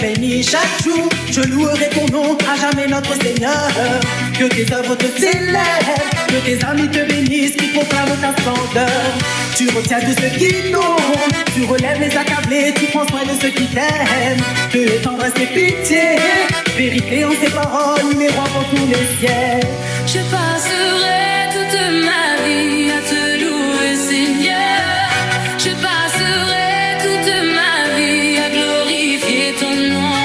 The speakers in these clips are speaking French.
bénis chaque jour. Je louerai ton nom, à jamais notre Seigneur. Que tes œuvres te célèbrent, que tes amis te bénissent, qui proclament ta splendeur. Tu retiens tous ceux qui tombent, tu relèves les accablés, tu prends soin de ceux qui t'aiment. Que les tendresses et pitié, vérité en ces paroles, numéro pour tous les siècles. Je passerai toute ma vie à te louer, Seigneur. Je passerai toute ma vie à glorifier ton nom.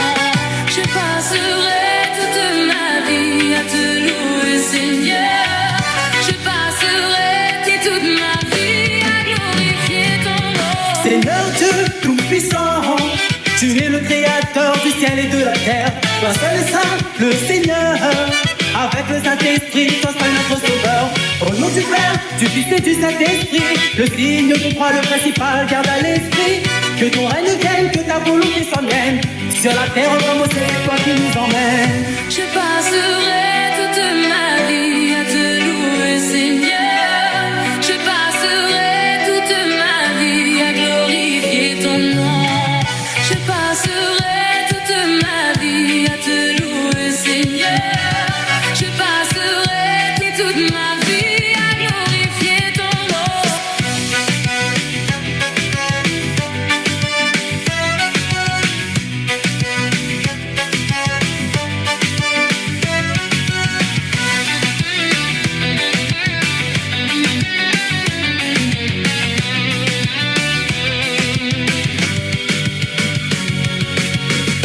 Je passerai toute ma vie à te louer, Seigneur. Je passerai toute ma vie à glorifier ton nom. Seigneur Dieu tout-puissant, tu es le créateur du ciel et de la terre. Toi seul est saint, le Seigneur. Avec le Saint-Esprit, toi seul notre sauveur. Au nom du Père, du Fils et du Saint-Esprit, le signe de croix, le principal, garde à l'esprit. Que ton règne vienne, que ta volonté s'en vienne. Sur la terre comme au ciel, c'est toi qui nous emmènes. Je passerai toute ma vie à te louer, Seigneur. Je passerai toute ma vie à glorifier ton nom. Je passerai toute ma vie à te louer, Seigneur. Je passerai toute ma vie à glorifier ton nom.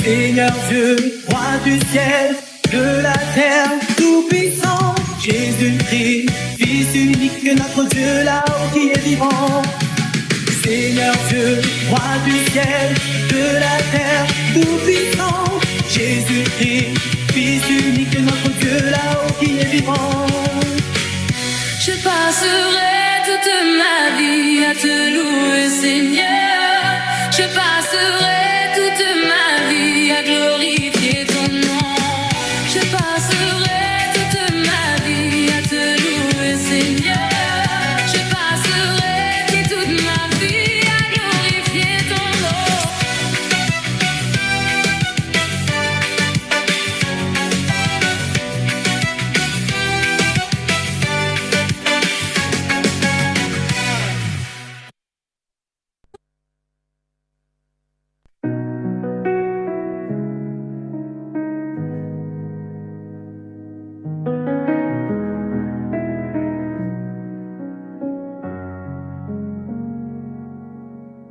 Seigneur Dieu, roi du ciel, de la terre, tout-puissant, Jésus-Christ, Fils unique, notre Dieu là-haut qui est vivant. Seigneur Dieu, roi du ciel, de la terre, tout-puissant, Jésus-Christ, Fils unique, notre Dieu là-haut qui est vivant. Je passerai toute ma vie à te louer, Seigneur. Je passerai toute ma vie à glorifier ton nom. Je passerai toute ma vie à te louer, Seigneur. Je passerai toute ma vie à glorifier ton nom.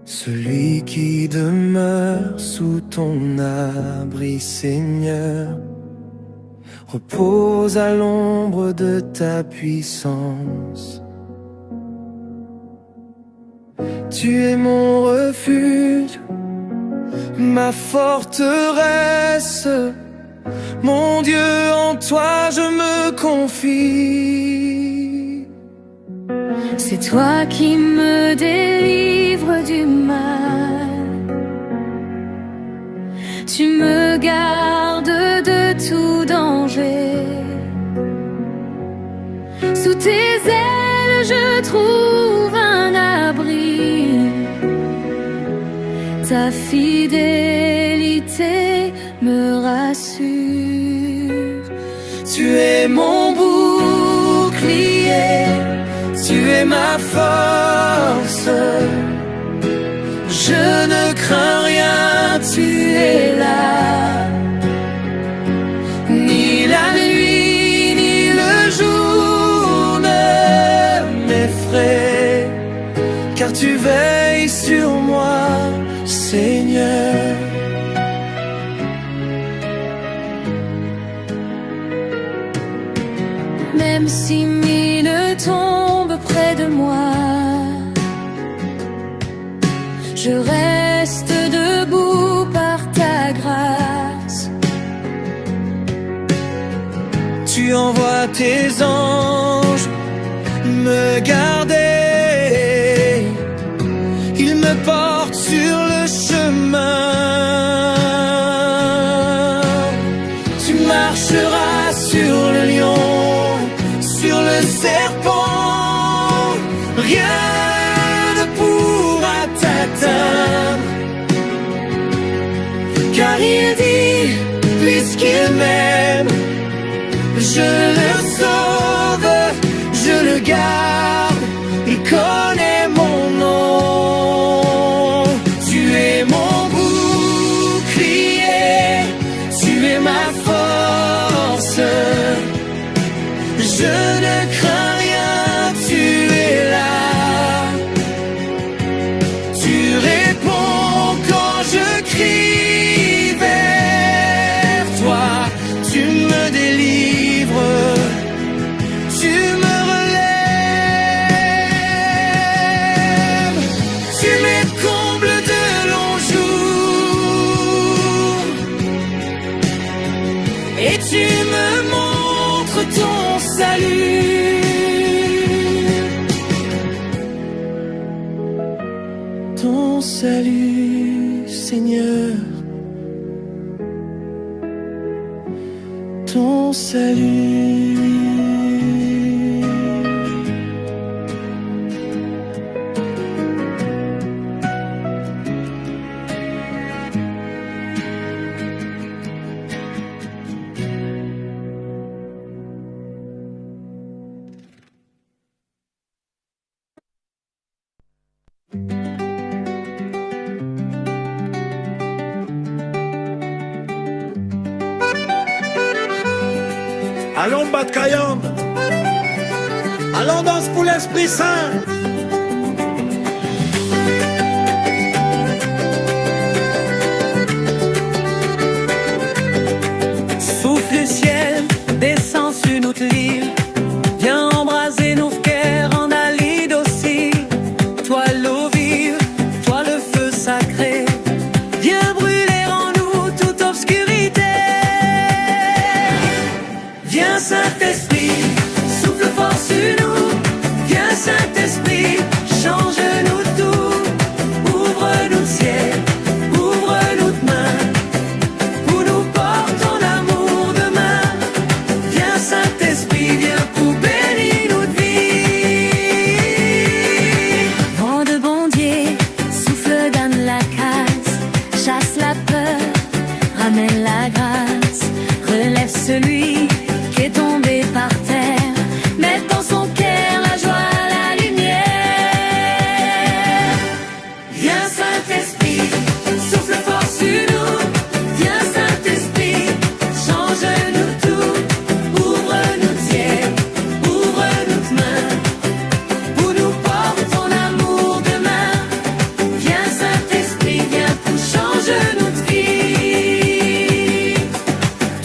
Celui qui demeure sous ton abri, Seigneur, repose à l'ombre de ta puissance. Tu es mon refuge, ma forteresse, mon Dieu, en toi je me confie. C'est toi qui me délivres du mal. Tu me gardes de tout danger. Sous tes ailes je trouve un abri. Ta fidélité me rassure. Tu es mon bouclier, tu es ma force. Je ne crains rien, tu es là. Ni la nuit, ni le jour ne m'effraient, car tu veilles sur moi, Seigneur. Même si mille tombent près de moi, je reste debout par ta grâce. Tu envoies tes anges me garder. Ils me portent sur le chemin. Tu marcheras sur le lion, sur le serpent. Rien ne pourra t'atteindre, car il le même. Je le sauve, je le garde, il connaît mon nom. Tu es mon bouclier, tu es ma force. Je ne crains rien, tu es là. Tu réponds quand je crie vers toi. Tu me délivres, tu me relèves. Tu m'écombles de longs jours et tu me montres ton salut. Ton salut, Seigneur. Ton salut. Allons battre Cayenne. Allons danse pour l'Esprit Saint. Souffle du ciel, descend sur notre île. Viens embraser nos cœurs en alide aussi. Toi l'eau vive, toi le feu sacré. Viens brûler en nous toute obscurité. Viens Saint-Esprit, souffle fort sur nous. Viens Saint-Esprit, change-nous tout. Ouvre-nous le ciel, ouvre-nous de main. Pour nous porter ton amour demain. Viens Saint-Esprit, viens pour bénir notre vie. Vent de bon Dieu, souffle dans la case, chasse la peur, ramène la grâce, relève celui qui est tombé par terre, mets dans son cœur la joie, la lumière. Viens Saint-Esprit, souffle fort sur nous. Viens Saint-Esprit, change-nous tout. Ouvre-nous le ciel, ouvre-nous de main. Pour nous porter ton amour demain. Viens Saint-Esprit, viens pour changer notre vie.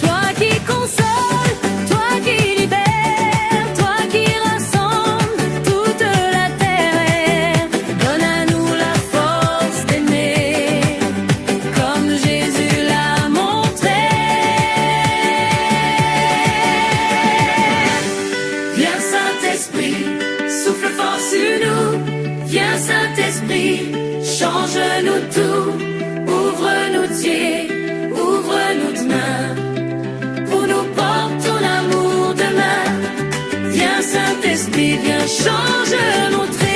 Toi qui consoles, toi qui libères, toi qui rassembles toute la terre, donne à nous la force d'aimer, comme Jésus l'a montré. Viens Saint-Esprit, souffle fort sur nous. Viens Saint-Esprit, change-nous tout. Ouvre-nous Dieu, ouvre-nous de main. Pour nous porter ton amour demain. Viens Saint-Esprit, viens changer notre vie.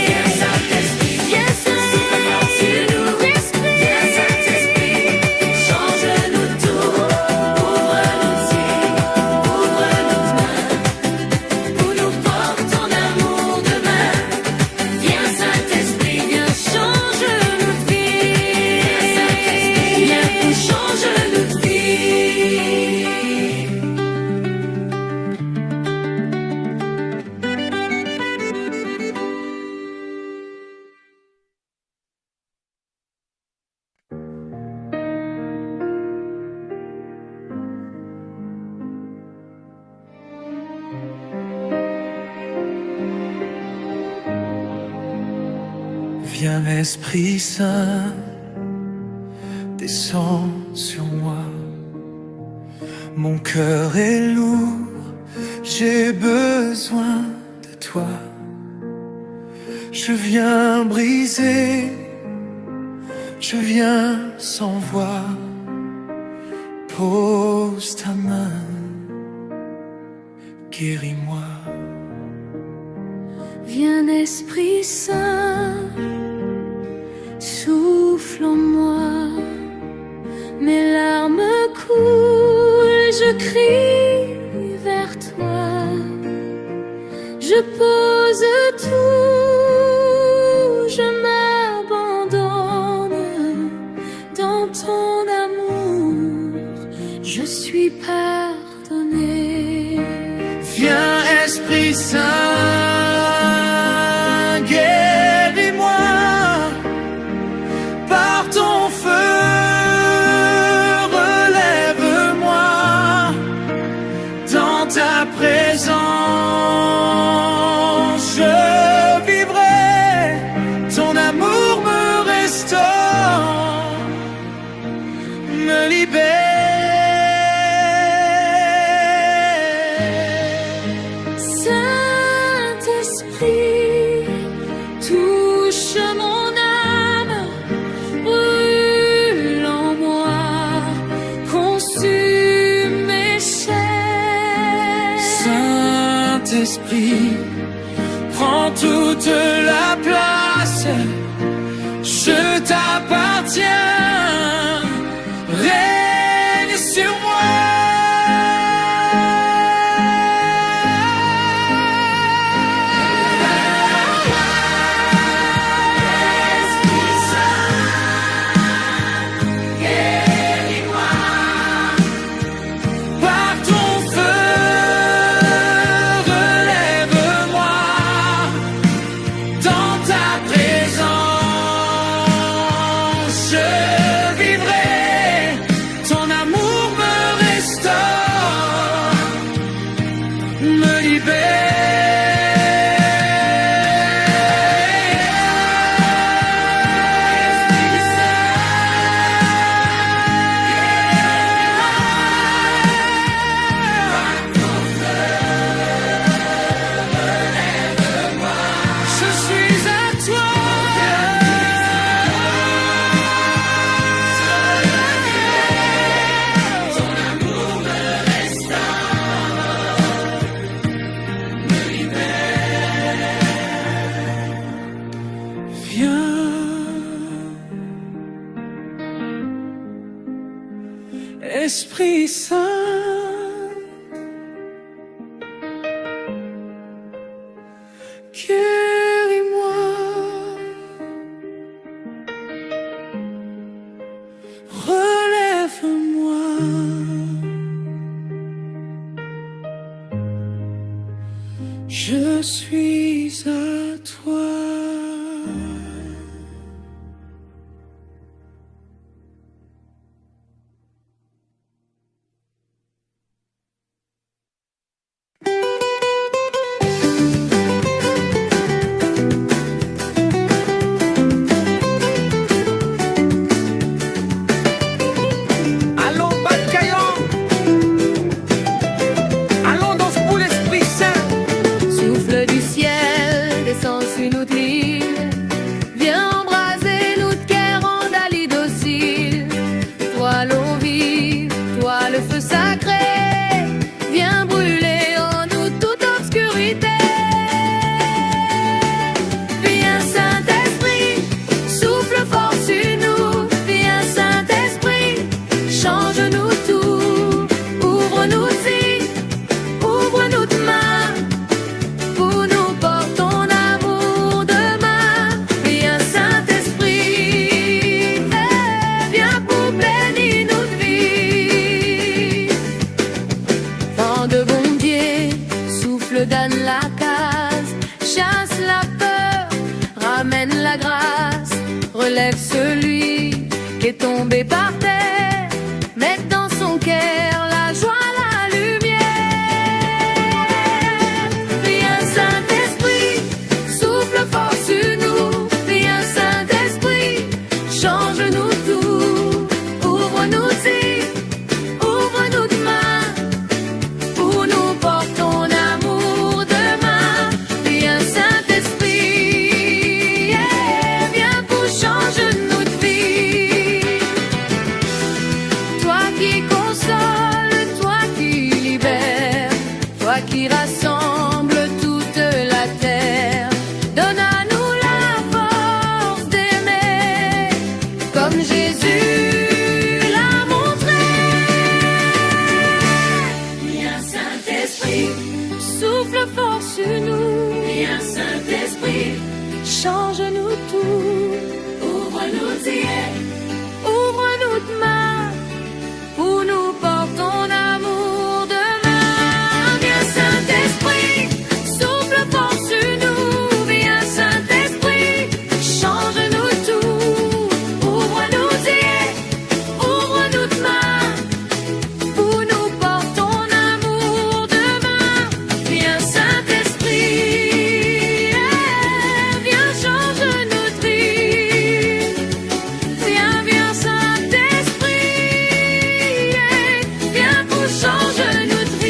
Viens Saint-Esprit, Viens souffle fort sur nous. Viens Saint-Esprit, change-nous tout. Ouvre-nous Dieu, ouvre-nous de main. Pour nous porter ton amour demain. Viens Saint-Esprit, viens changer notre vie. Viens pour changer notre vie. Viens Esprit Saint, descends sur moi. Mon cœur est lourd, j'ai besoin de toi. Je viens briser, je viens sans voix. Pose ta main, guéris-moi. Viens Esprit Saint, souffle en moi, mets crie vers toi, je pose tout, je m'abandonne dans ton amour, je suis pardonnée. Viens Esprit Saint, guéris-moi par ton feu, relève-moi dans ta présence, je vivrai, ton amour me restaure, me libère. Esprit, prends toute la place, je t'appartiens, règne sur moi. Esprit Saint, guéris-moi par ton feu. Esprit Saint, guéris-moi, relève-moi, je suis à toi. Relève celui qui est tombé par terre, mette dans son cœur la joie, la lumière. Viens Saint-Esprit, souffle fort sur nous. Viens Saint-Esprit, change-nous tout. Ouvre-nous-y, ouvre-nous de main, pour nous porter ton amour demain. Viens Saint-Esprit, viens pour changer notre vie. Toi qui consoles, toi qui libères, toi qui rassembles toute la terre, donne à nous la force d'aimer comme Jésus l'a montré. souffle fort sur nous. Viens Saint-Esprit, Change-nous tout. ouvre-nous d'hier. Ouvre-nous de main pour nous porter ton amour demain. Viens Saint-Esprit, souffle fort sur nous. Viens Saint-Esprit, change-nous tout. Ouvre-nous d'hier, ouvre-nous de main pour nous porter ton amour demain. Viens Saint-Esprit, viens change notre vie. Viens, viens Saint-Esprit, viens pour changer notre vie.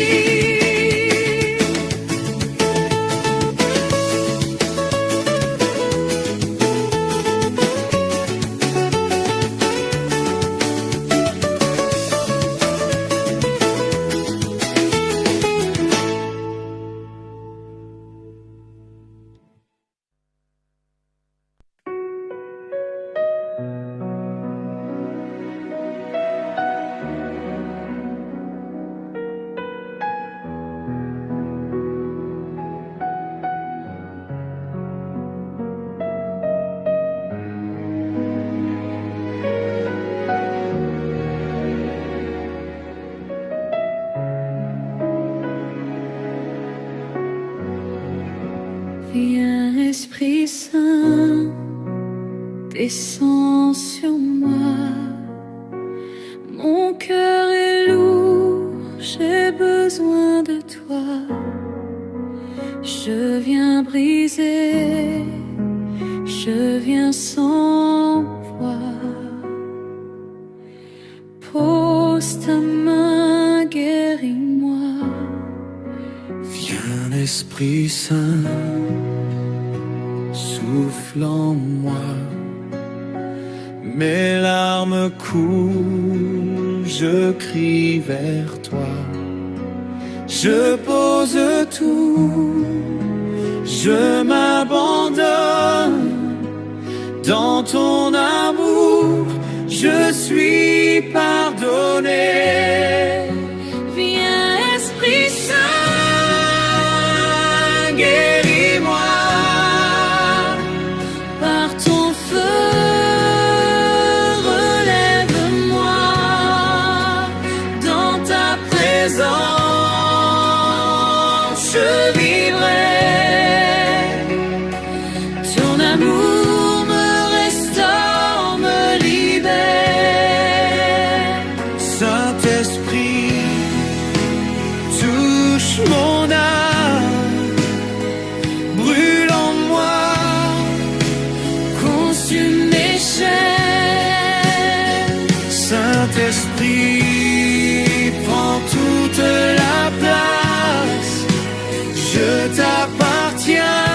Viens Esprit Saint, descends sur moi. Mon cœur est lourd, j'ai besoin de toi. Je viens briser, je viens sans voix. Pose ta main, guéris-moi. Viens Esprit Saint, souffle en moi. Mes larmes coulent, je crie vers toi. Je pose tout, je m'abandonne dans ton amour. Je suis pardonné. Viens Esprit Saint, Guéris-moi par ton feu, relève-moi dans ta présence, je vivrai. Ton amour me restaure, me libère. Saint-Esprit, touche mon âme, brûle en moi, Consume mes chaînes. Saint-Esprit, prends toute la place, je t'appartiens,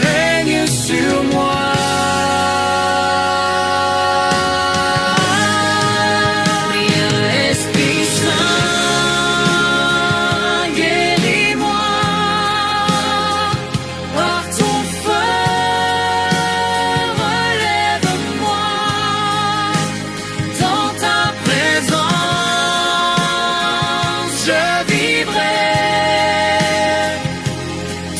règne sur moi. Viens Esprit Saint, guéris-moi par ton feu, relève-moi dans ta Présence, je vivrai.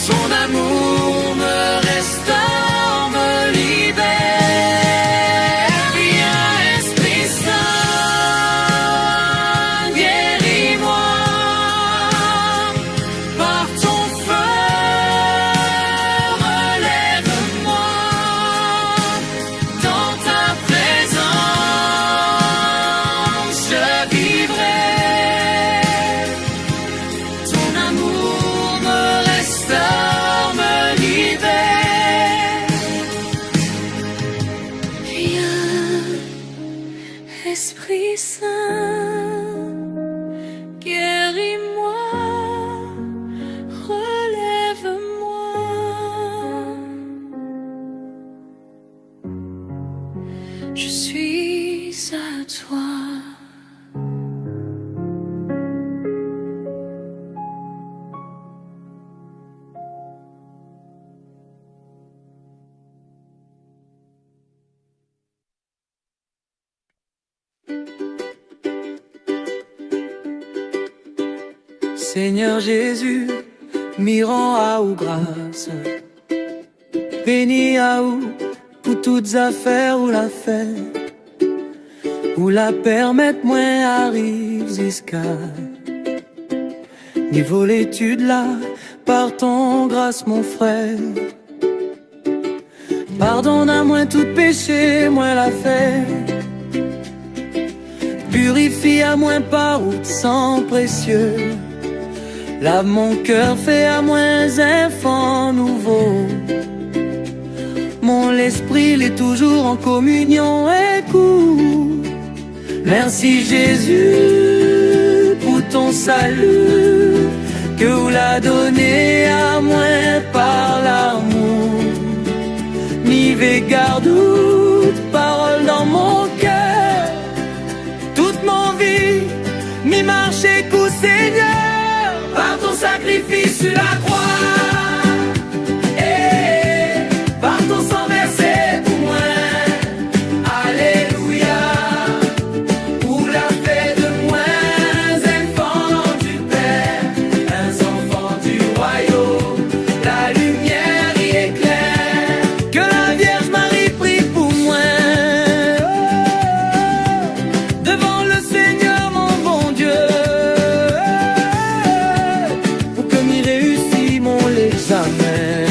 Son amour me restaure, me libère. Viens Esprit Saint, guéris-moi par ton feu, relève-moi dans ta présence, je vivrai. Ton amour me restaure, me libère. Viens Esprit Saint, guéris-moi, relève-moi. Je suis à toi. Seigneur Jésus, mirant à ou grâce. Béni à ou pour toutes affaires ou la fête, ou la permettre moins arrive jusqu'à niveau l'étude là, par ton grâce mon frère. Pardonne à moi tout péché, moi la fait. Purifie à moi par route sang précieux. Lave mon cœur, fait à moi enfant nouveau. Mon esprit l'est toujours en communion. Écoute, merci Jésus pour ton salut que vous l'a donné à moi par l'amour. Ni garde toute parole dans mon cœur. Toute mon vie, mi marcher qu'au Seigneur par ton sacrifice sur la croix. Et par ton sang versé pour moi. Alléluia. Pour la paix de moi, enfants du Père, un enfant du royaume. La lumière y éclaire. Que la Vierge Marie prie pour moi. Devant le Seigneur mon bon Dieu. Pour que m'y réussisse mon examen.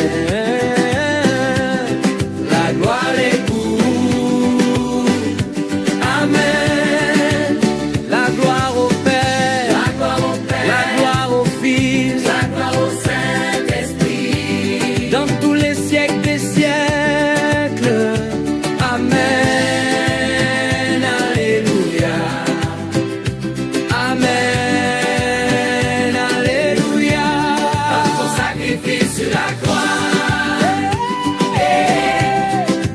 La gloire est pour. Amen. La gloire au Père. La gloire au Père. La gloire au Fils. La gloire au Saint-Esprit. Dans tous les siècles des siècles. Amen. Alléluia. Amen. Alléluia. Par ton sacrifice sur la croix. Et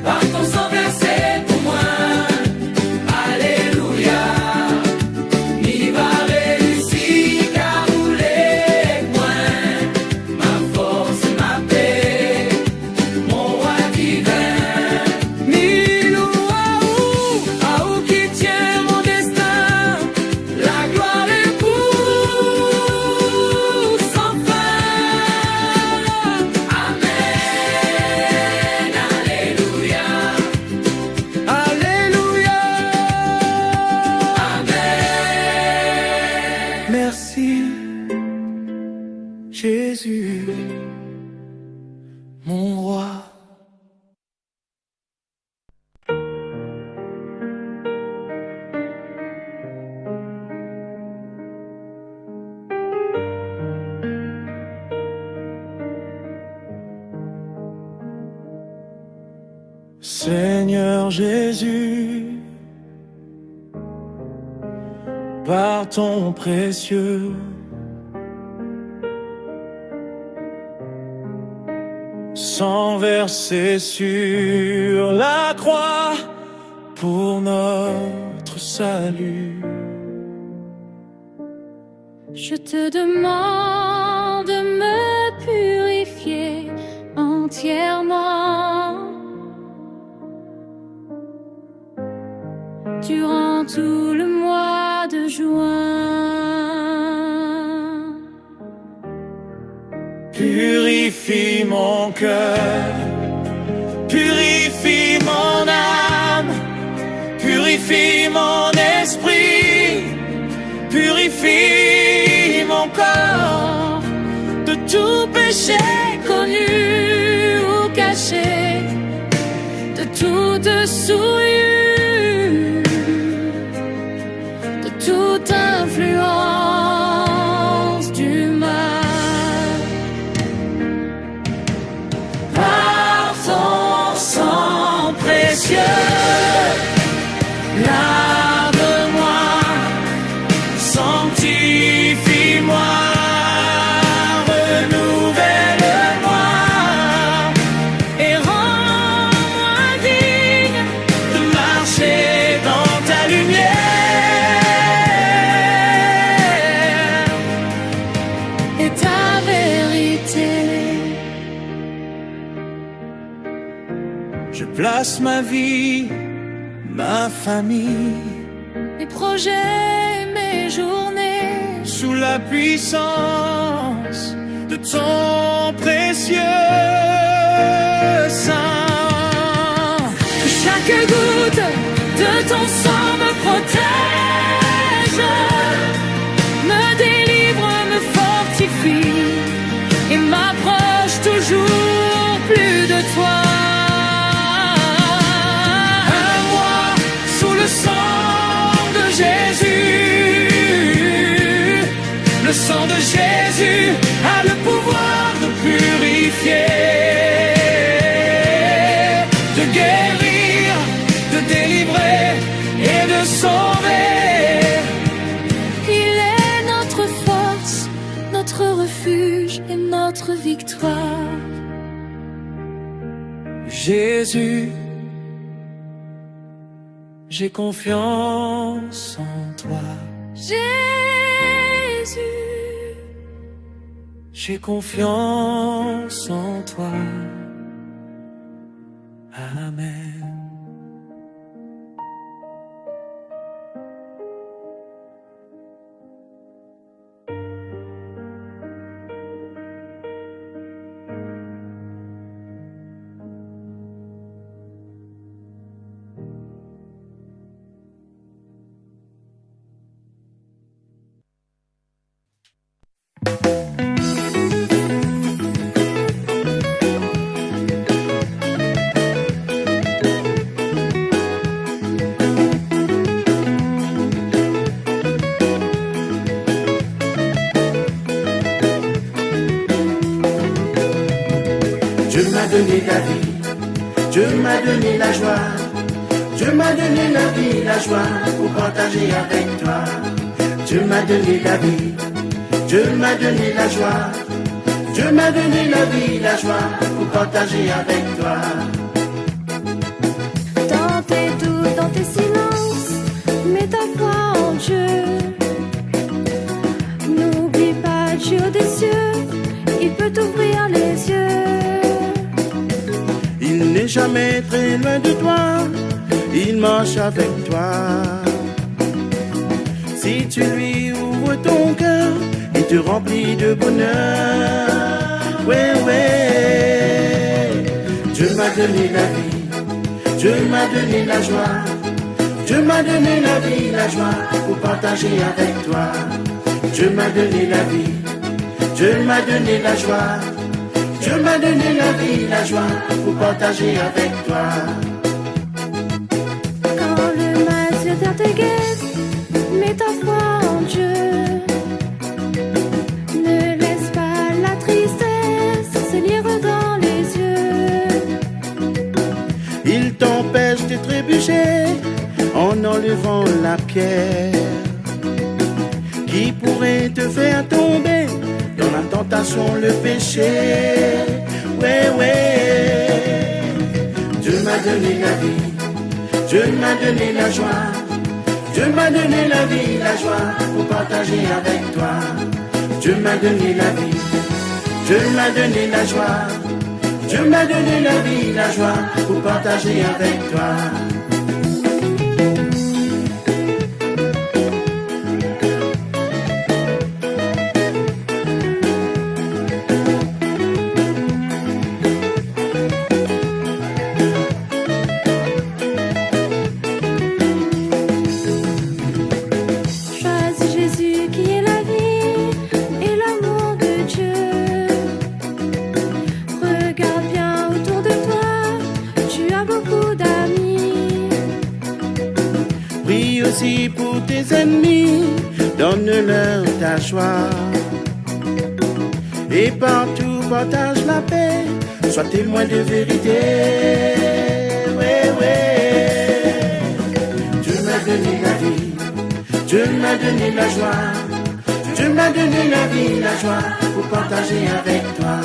par ton sang versé pour moi. Alléluia. Il va réussir car rouler moi. Ma force, ma paix, mon roi divin. Milou à où qui tient mon destin. La gloire est pour sans fin. Amen. Alléluia. Alléluia. Amen. Merci Jésus, mon roi. Seigneur Jésus, par ton précieux sang versé sur la croix pour notre salut. Je te demande de me purifier entièrement durant tout le mois de juin. Purifie mon cœur, purifie mon âme, purifie mon esprit, purifie mon corps de tout péché Connu ou caché, de toute souillure, de toute influence du mal. par ton sang précieux. Lave-moi, sanctifie-moi, renouvelle-moi Et rends-moi digne de marcher dans ta lumière. et ta vérité. Je place ma vie, ma famille Mes projets, mes journées, sous la puissance de ton précieux sang. Que chaque goutte de ton sang me protège, me délivre, me fortifie et m'approche toujours plus de toi. À moi, sous le sang de Jésus, le sang de Jésus a le pouvoir de purifier, de guérir, de délivrer et de sauver. Il est notre force, notre refuge et notre victoire. Jésus, j'ai confiance en toi. Jésus, J'ai confiance en toi. Amen. Dieu m'a donné la vie, Dieu m'a donné la joie, Dieu m'a donné la vie, la joie pour partager avec toi. Dieu m'a donné la vie, Dieu m'a donné la joie, Dieu m'a donné la vie, la joie pour partager avec toi. dans tes doutes, dans tes silences, mets ta foi en Dieu. N'oublie pas Dieu des cieux, il peut t'ouvrir les yeux. Il n'est jamais très loin de toi, il marche avec toi. Si tu lui ouvres ton cœur, il te remplit de bonheur. Ouais, ouais. Dieu m'a donné la vie, Dieu m'a donné la joie, Dieu m'a donné la vie, la joie pour partager avec toi. Dieu m'a donné la vie, Dieu m'a donné la joie, Dieu m'a donné la vie, la joie pour partager avec toi. Quand le mal sur terre te guette, mets ta foi en Dieu. Ne laisse pas la tristesse se lire dans les yeux. Il t'empêche de trébucher en enlevant la pierre qui pourrait te faire tomber dans la tentation, le péché. Ouais, ouais. Dieu m'a donné la vie, Dieu m'a donné la joie, Dieu m'a donné la vie, la joie pour partager avec toi. Dieu m'a donné la vie, Dieu m'a donné la joie, Dieu m'a donné la vie, la joie pour partager avec toi. Choisis Jésus qui est la vie et l'amour de Dieu. Regarde bien autour de toi, tu as beaucoup d'amis. Prie aussi pour tes ennemis, donne-leur ta joie. Et partout partage la paix, sois témoin de vérité. Ouais, ouais. Dieu m'a donné la vie, Dieu m'a donné la joie, Dieu m'a donné la vie, la joie pour partager avec toi.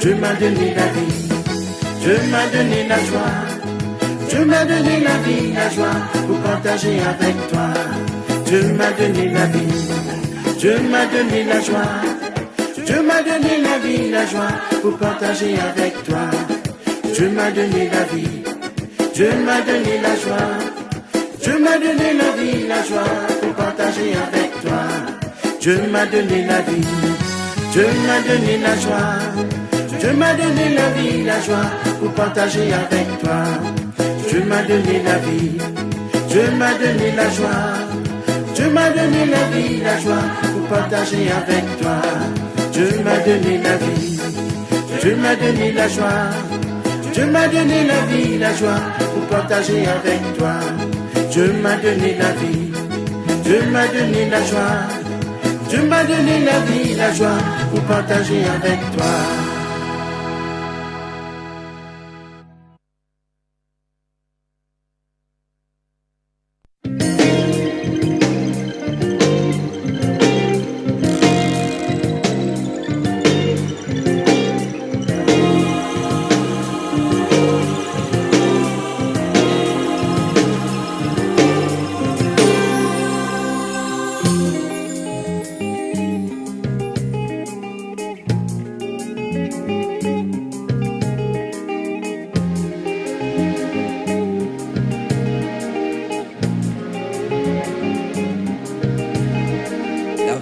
Dieu m'a donné la vie, Dieu m'a donné la joie, Dieu m'a donné la vie, la joie pour partager avec toi. Dieu m'a donné la vie, Dieu m'a donné la joie, Dieu m'a donné la vie, la joie pour partager avec toi. Dieu m'a donné la vie, Dieu m'a donné la joie, Dieu m'a donné la vie, la joie pour partager avec toi. Dieu m'a donné la vie, Dieu m'a donné la joie, Dieu m'a donné la vie, la joie pour partager avec toi. Dieu m'a donné la vie, Dieu m'a donné la joie, Dieu m'a donné la vie, la joie pour partager avec toi. Dieu m'a donné la vie, Dieu m'a donné la joie, Dieu m'a donné la vie, la joie pour partager avec toi. Dieu m'a donné la vie, Dieu m'a donné la joie, Dieu m'a donné la vie, la joie pour partager avec toi.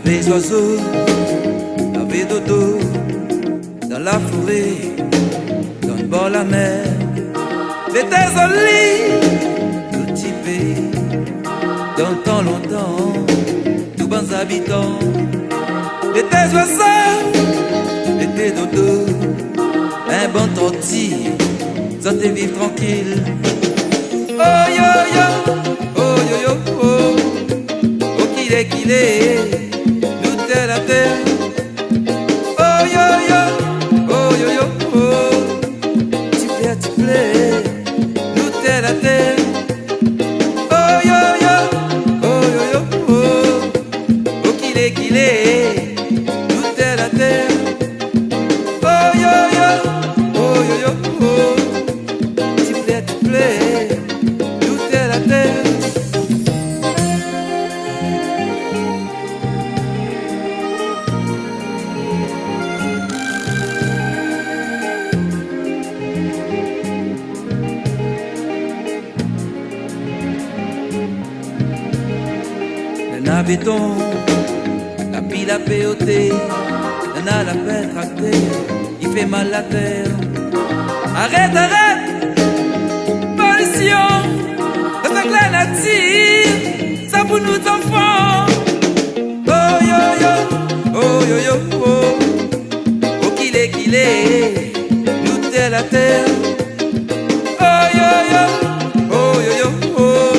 Les oiseaux avaient dodo dans la forêt, dans le bord de la mer. L'été joli, tout typé, dans le temps longtemps, tous bons habitants. L'été oiseaux, l'été dodo, un bon tortille, ça te vivre tranquille. Oh yo yo, oh yo yo, oh, oh qu'il est. La terre, oh yo yo, oh yo yo, oh, tu plais, nous t'es la terre, oh yo yo, oh yo yo, oh, oh qu'il est, nous t'es la terre, oh yo yo, oh yo yo, oh, tu plais, nous t'es la terre. Béton, la pile à péoter, on a la pelle tractée, il fait mal la terre. Arrête, arrête, pollution, avec la nature, ça pour nous enfants. Oh yo yo, oh yo yo, oh, oh qu'il est, nous t'es la terre. Oh yo yo, oh yo yo, oh,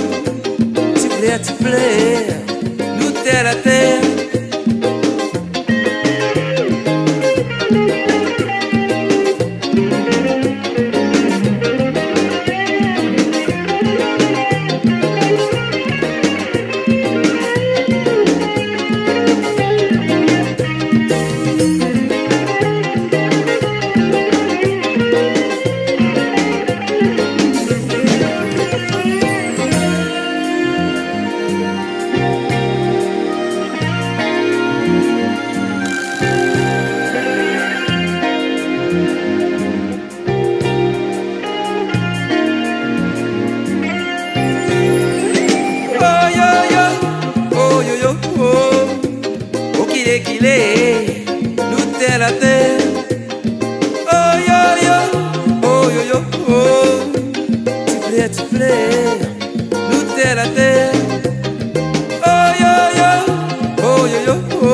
tu plais. La terre. La terre, oh yo yo, oh yo yo, oh, tu plais, nous t'es la terre, oh yo yo, oh yo yo, oh,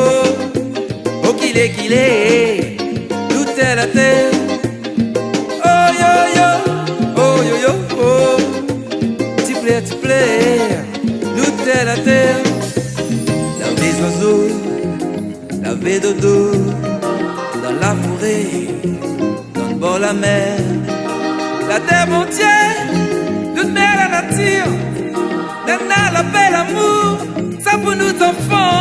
oh qu'il est, nous t'es la terre, oh yo yo, oh yo yo, oh, tu plais, nous t'es la terre, la les oiseaux, la vie dodo. Dans la forêt, dans le bord de la mer, la terre mon Dieu, toute mère la nature, nana la belle amour, ça pour nous enfants.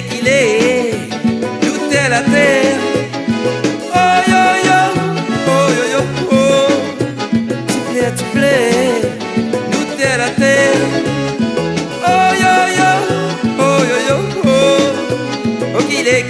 qu'il est, tout est la terre. Oh yo yo, oh yo yo, oh. Tu plais, nous t'es la terre. Oh yo yo, oh yo yo, oh. Oh qu'il est,